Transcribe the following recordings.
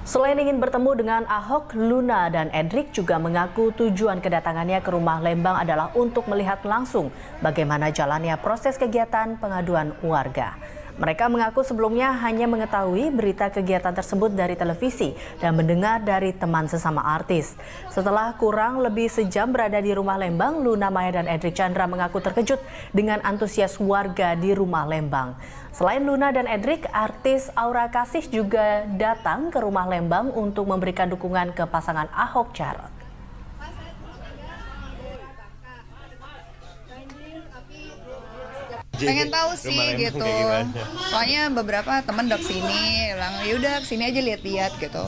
Selain ingin bertemu dengan Ahok, Luna dan Edric juga mengaku tujuan kedatangannya ke rumah Lembang adalah untuk melihat langsung bagaimana jalannya proses kegiatan pengaduan warga. Mereka mengaku sebelumnya hanya mengetahui berita kegiatan tersebut dari televisi dan mendengar dari teman sesama artis. Setelah kurang lebih sejam berada di rumah Lembang, Luna Maya dan Edric Chandra mengaku terkejut dengan antusias warga di rumah Lembang. Selain Luna dan Edric, artis Aura Kasih juga datang ke rumah Lembang untuk memberikan dukungan ke pasangan Ahok Jarot. Pengen tahu sih gitu, soalnya beberapa temen udah kesini, bilang yaudah kesini aja lihat-lihat gitu.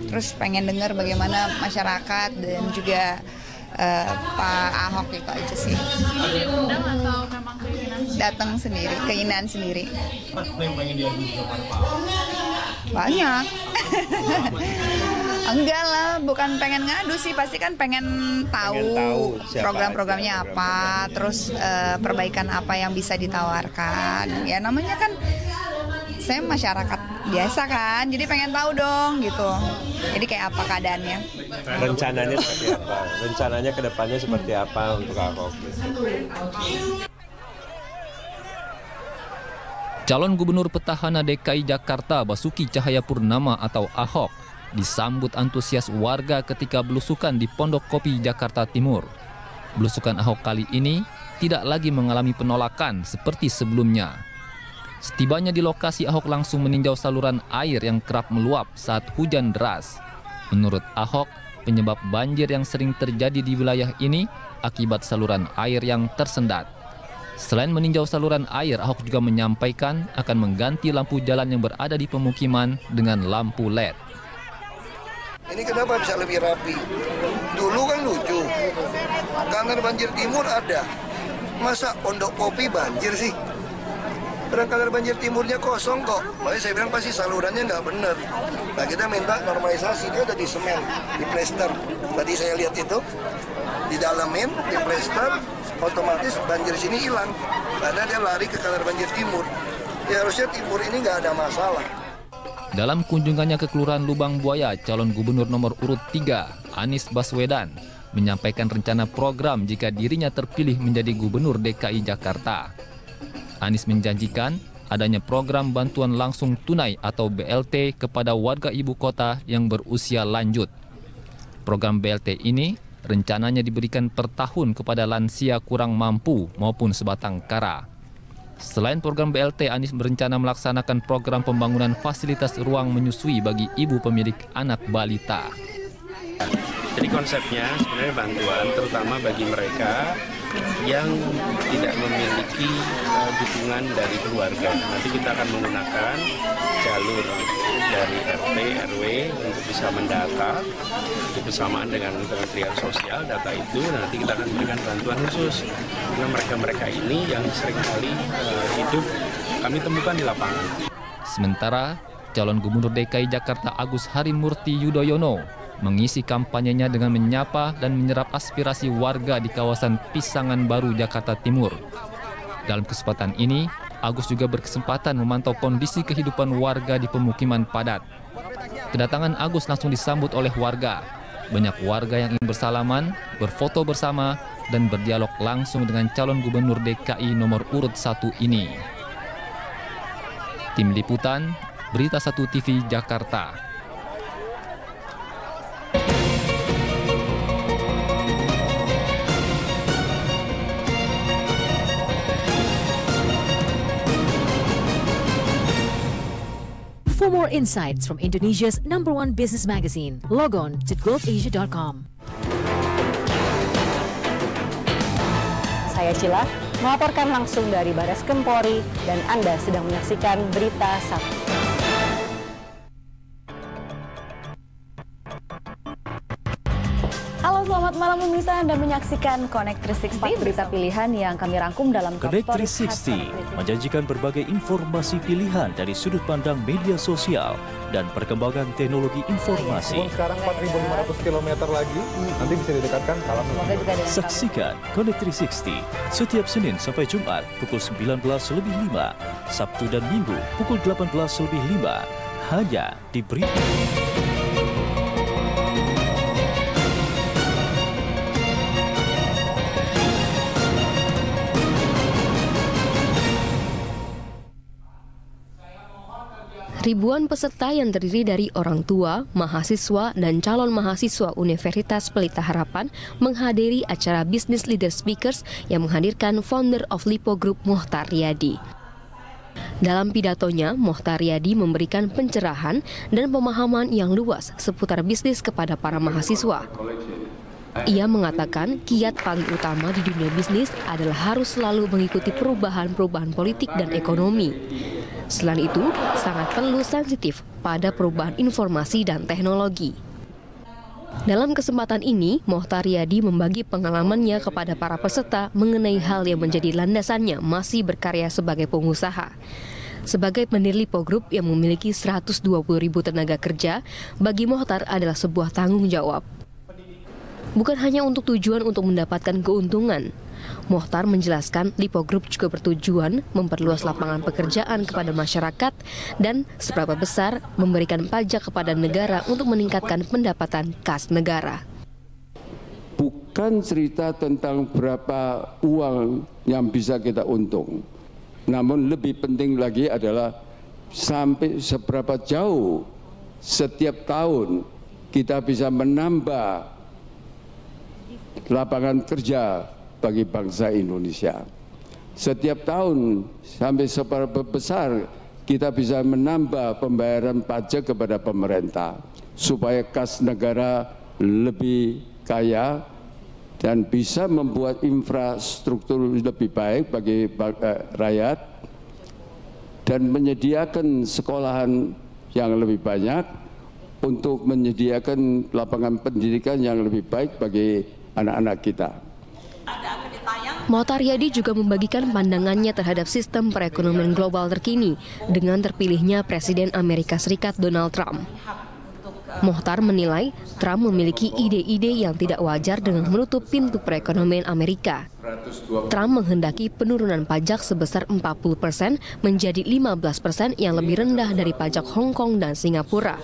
Terus pengen dengar bagaimana masyarakat dan juga Pak Ahok itu aja sih. Diundang atau memang keinginan? Datang sendiri, keinginan sendiri. Pengen diadu juga Pak? Banyak. Enggak lah, bukan pengen ngadu sih, pasti kan pengen tahu program-programnya apa, terus perbaikan apa yang bisa ditawarkan. Ya namanya kan saya masyarakat biasa kan, jadi pengen tahu dong gitu. Jadi kayak apa keadaannya. Rencananya seperti apa? Rencananya ke depannya seperti apa untuk Ahok? Calon Gubernur Petahana DKI Jakarta Basuki Cahayapurnama atau Ahok disambut antusias warga ketika belusukan di Pondok Kopi Jakarta Timur. Belusukan Ahok kali ini tidak lagi mengalami penolakan seperti sebelumnya. Setibanya di lokasi, Ahok langsung meninjau saluran air yang kerap meluap saat hujan deras. Menurut Ahok, penyebab banjir yang sering terjadi di wilayah ini akibat saluran air yang tersendat. Selain meninjau saluran air, Ahok juga menyampaikan akan mengganti lampu jalan yang berada di pemukiman dengan lampu LED. Ini kenapa bisa lebih rapi? Dulu kan lucu, kanal banjir timur ada. Masa Pondok Kopi banjir sih? Kanal banjir timurnya kosong kok. Makanya saya bilang pasti salurannya nggak benar. Nah kita minta normalisasi, dia ada di semen, di plester. Tadi saya lihat itu, di dalamin, di plester, otomatis banjir sini hilang. Karena dia lari ke kanal banjir timur. Ya harusnya timur ini nggak ada masalah. Dalam kunjungannya ke Kelurahan Lubang Buaya, calon gubernur nomor urut 3, Anies Baswedan, menyampaikan rencana program jika dirinya terpilih menjadi gubernur DKI Jakarta. Anies menjanjikan adanya program bantuan langsung tunai atau BLT kepada warga ibu kota yang berusia lanjut. Program BLT ini rencananya diberikan per tahun kepada lansia kurang mampu maupun sebatang kara. Selain program BLT, Anies berencana melaksanakan program pembangunan fasilitas ruang menyusui bagi ibu pemilik anak balita. Jadi konsepnya sebenarnya bantuan terutama bagi mereka yang tidak memiliki dukungan dari keluarga. Nanti kita akan menggunakan jalur dari RT, RW untuk bisa mendata bersamaan dengan Kementerian Sosial. Data itu nanti kita akan berikan bantuan khusus karena mereka-mereka ini yang seringkali hidup kami temukan di lapangan. Sementara calon gubernur DKI Jakarta Agus Harimurti Yudhoyono mengisi kampanyenya dengan menyapa dan menyerap aspirasi warga di kawasan Pisangan Baru, Jakarta Timur. Dalam kesempatan ini, Agus juga berkesempatan memantau kondisi kehidupan warga di pemukiman padat. Kedatangan Agus langsung disambut oleh warga. Banyak warga yang ingin bersalaman, berfoto bersama, dan berdialog langsung dengan calon gubernur DKI nomor urut 1 ini. Tim Liputan, Berita 1 TV Jakarta. For more insights from Indonesia's #1 business magazine, log on to globeasia.com. Saya Sheila, melaporkan langsung dari Barreskrim Polri dan Anda sedang menyaksikan Berita 1. Halo, selamat malam pemirsa. Anda menyaksikan Connect 360, berita pilihan yang kami rangkum dalam Connect 360 menjanjikan berbagai informasi pilihan dari sudut pandang media sosial dan perkembangan teknologi informasi. Sekarang 4.500 km lagi, nanti bisa didekatkan kalau Saksikan Connect 360 setiap Senin sampai Jumat pukul 19.05, Sabtu dan Minggu pukul 18.05, hanya di Berita. Ribuan peserta yang terdiri dari orang tua, mahasiswa, dan calon mahasiswa Universitas Pelita Harapan menghadiri acara Business Leader Speakers yang menghadirkan founder of Lipo Group Mohtar Riyadi. Dalam pidatonya, Mohtar Riyadi memberikan pencerahan dan pemahaman yang luas seputar bisnis kepada para mahasiswa. Ia mengatakan kiat paling utama di dunia bisnis adalah harus selalu mengikuti perubahan-perubahan politik dan ekonomi. Selain itu, sangat perlu sensitif pada perubahan informasi dan teknologi. Dalam kesempatan ini, Mohtar Riyadi membagi pengalamannya kepada para peserta mengenai hal yang menjadi landasannya masih berkarya sebagai pengusaha. Sebagai pendiri Lipo Group yang memiliki 120.000 tenaga kerja, bagi Mohtar adalah sebuah tanggung jawab. Bukan hanya untuk tujuan untuk mendapatkan keuntungan, Mohtar menjelaskan Lipo Group juga bertujuan memperluas lapangan pekerjaan kepada masyarakat dan seberapa besar memberikan pajak kepada negara untuk meningkatkan pendapatan kas negara. Bukan cerita tentang berapa uang yang bisa kita untung, namun lebih penting lagi adalah sampai seberapa jauh setiap tahun kita bisa menambah lapangan kerja bagi bangsa Indonesia. Setiap tahun sampai seberapa besar kita bisa menambah pembayaran pajak kepada pemerintah supaya kas negara lebih kaya dan bisa membuat infrastruktur lebih baik bagi rakyat dan menyediakan sekolahan yang lebih banyak untuk menyediakan lapangan pendidikan yang lebih baik bagi anak-anak kita. Mohtar Riyadi juga membagikan pandangannya terhadap sistem perekonomian global terkini dengan terpilihnya Presiden Amerika Serikat Donald Trump. Mohtar menilai Trump memiliki ide-ide yang tidak wajar dengan menutup pintu perekonomian Amerika. Trump menghendaki penurunan pajak sebesar 40% menjadi 15% yang lebih rendah dari pajak Hong Kong dan Singapura.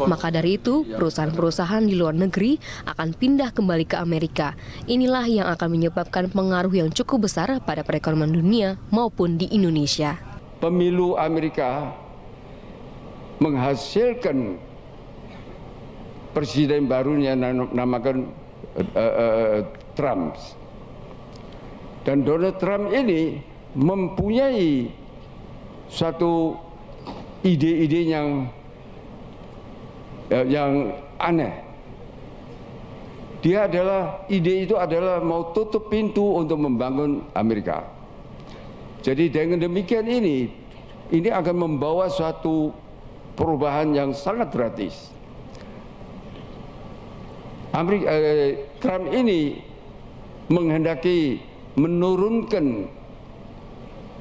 Maka dari itu, perusahaan-perusahaan di luar negeri akan pindah kembali ke Amerika. Inilah yang akan menyebabkan pengaruh yang cukup besar pada perekonomian dunia maupun di Indonesia. Pemilu Amerika menghasilkan presiden barunya namakan Trump. Dan Donald Trump ini mempunyai satu ide-ide yang aneh. Ide itu adalah mau tutup pintu untuk membangun Amerika. Jadi dengan demikian ini akan membawa suatu perubahan yang sangat drastis. Trump ini menghendaki menurunkan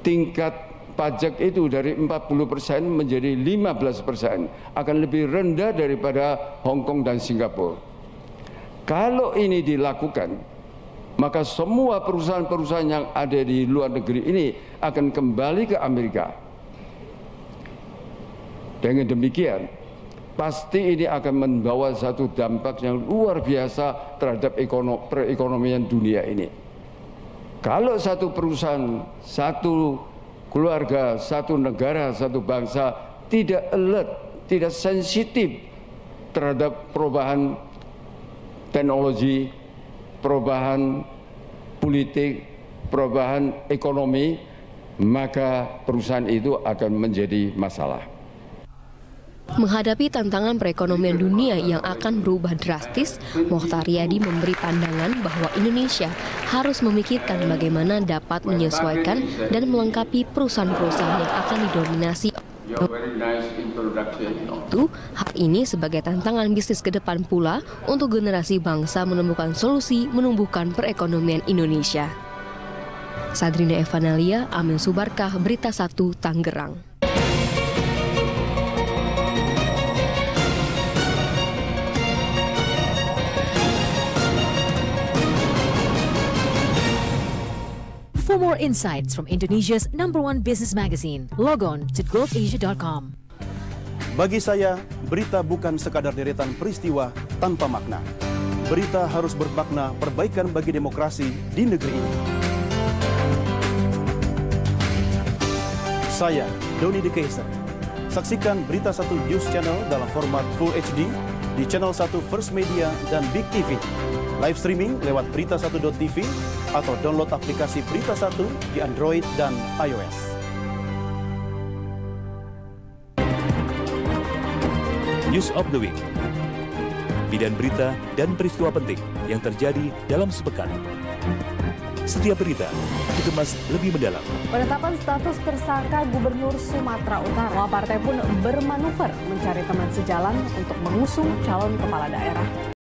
tingkat pajak itu dari 40% menjadi 15%, akan lebih rendah daripada Hong Kong dan Singapura. Kalau ini dilakukan, maka semua perusahaan-perusahaan yang ada di luar negeri ini akan kembali ke Amerika. Dengan demikian, pasti ini akan membawa satu dampak yang luar biasa terhadap perekonomian dunia ini. Kalau satu perusahaan, satu keluarga, satu negara, satu bangsa tidak alert, tidak sensitif terhadap perubahan teknologi, perubahan politik, perubahan ekonomi, maka perusahaan itu akan menjadi masalah. Menghadapi tantangan perekonomian dunia yang akan berubah drastis, Mohtar Riyadi memberi pandangan bahwa Indonesia harus memikirkan bagaimana dapat menyesuaikan dan melengkapi perusahaan-perusahaan yang akan didominasi. Hal ini sebagai tantangan bisnis ke depan pula untuk generasi bangsa menemukan solusi menumbuhkan perekonomian Indonesia. Sadrina Evanalia, Amin Subarkah, Berita 1, Tangerang. For more insights from Indonesia's #1 business magazine, log on to globeasia.com. Bagi saya, berita bukan sekadar deretan peristiwa tanpa makna. Berita harus bermakna perbaikan bagi demokrasi di negeri ini. Saya, Doni De Keizer, Saksikan Berita 1 News Channel dalam format Full HD di Channel 1 First Media dan Big TV. Live streaming lewat berita1.tv atau download aplikasi Berita 1 di Android dan iOS. News of the Week. Bidan berita dan peristiwa penting yang terjadi dalam sepekan. Setiap berita dikemas lebih mendalam. Penetapan status tersangka Gubernur Sumatera Utara. Semua partai pun bermanuver mencari teman sejalan untuk mengusung calon kepala daerah.